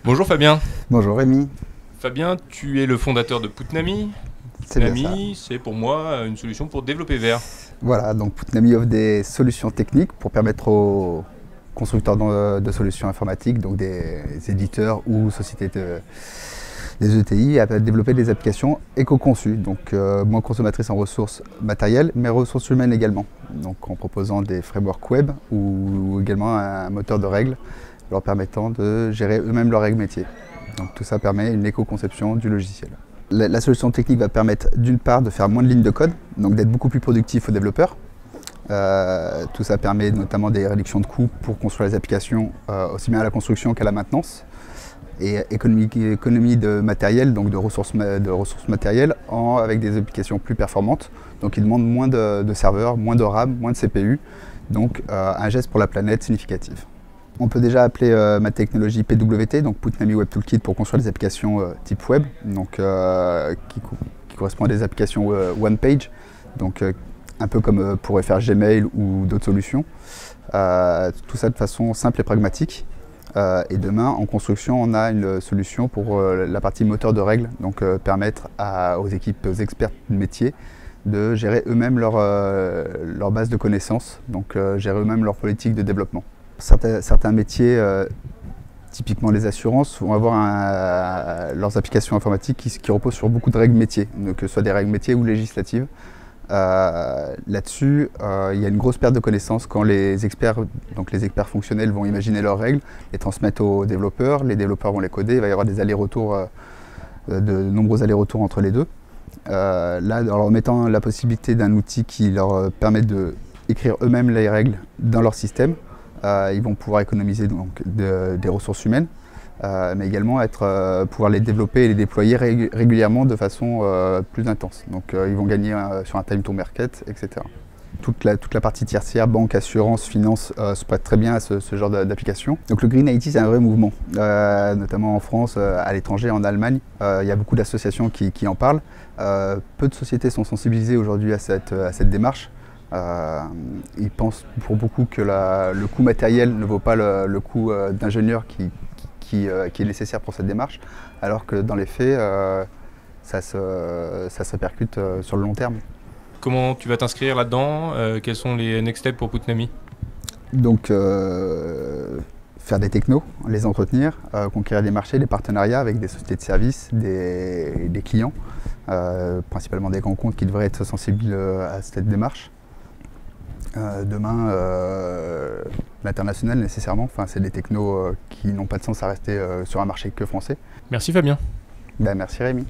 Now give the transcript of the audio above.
Bonjour Fabien. Bonjour Rémi, Fabien, tu es le fondateur de Putnami. c'est bien ça. Putnami, c'est pour moi une solution pour développer vert. Voilà, donc Putnami offre des solutions techniques pour permettre aux constructeurs de solutions informatiques, donc des éditeurs ou sociétés des ETI, à développer des applications éco-conçues, donc moins consommatrices en ressources matérielles, mais ressources humaines également. Donc en proposant des frameworks web ou également un moteur de règles leur permettant de gérer eux-mêmes leurs règles métiers. Donc tout ça permet une éco-conception du logiciel. La solution technique va permettre d'une part de faire moins de lignes de code, donc d'être beaucoup plus productif aux développeurs. Tout ça permet notamment des réductions de coûts pour construire les applications aussi bien à la construction qu'à la maintenance. Et économie de matériel, donc de ressources matérielles, avec des applications plus performantes. Donc ils demandent moins de serveurs, moins de RAM, moins de CPU, donc un geste pour la planète significatif. On peut déjà appeler ma technologie PWT, donc Putnami Web Toolkit, pour construire des applications type web, donc, qui correspondent à des applications one page, donc un peu comme pourrait faire Gmail ou d'autres solutions. Tout ça de façon simple et pragmatique. Et demain, en construction, on a une solution pour la partie moteur de règles, donc permettre aux équipes expertes de métier de gérer eux-mêmes leur base de connaissances, donc gérer eux-mêmes leur politique de développement. Certains métiers, typiquement les assurances, vont avoir leurs applications informatiques qui reposent sur beaucoup de règles métiers, que ce soit des règles métiers ou législatives. Là-dessus, il y a une grosse perte de connaissances quand les experts fonctionnels vont imaginer leurs règles, les transmettre aux développeurs, les développeurs vont les coder, il va y avoir des allers-retours, de nombreux allers-retours entre les deux. Là, en leur mettant la possibilité d'un outil qui leur permet d'écrire eux-mêmes les règles dans leur système, ils vont pouvoir économiser donc, des ressources humaines, mais également pouvoir les développer et les déployer régulièrement de façon plus intense. Donc ils vont gagner sur un time to market, etc. Toute la partie tertiaire, banque, assurance, finance, se prête très bien à ce genre d'application. Donc le Green IT, c'est un vrai mouvement, notamment en France, à l'étranger, en Allemagne. Il y a beaucoup d'associations qui en parlent. Peu de sociétés sont sensibilisées aujourd'hui à cette démarche. Ils pensent pour beaucoup que le coût matériel ne vaut pas le coût d'ingénieur qui est nécessaire pour cette démarche, alors que dans les faits, ça se répercute sur le long terme. Comment tu vas t'inscrire là-dedans? Quels sont les next steps pour Putnami? Donc, faire des technos, les entretenir, conquérir des marchés, des partenariats avec des sociétés de services, des clients, principalement des grands comptes qui devraient être sensibles à cette démarche. Demain, l'international nécessairement, c'est des technos qui n'ont pas de sens à rester sur un marché que français. Merci Fabien. Ben, merci Rémi.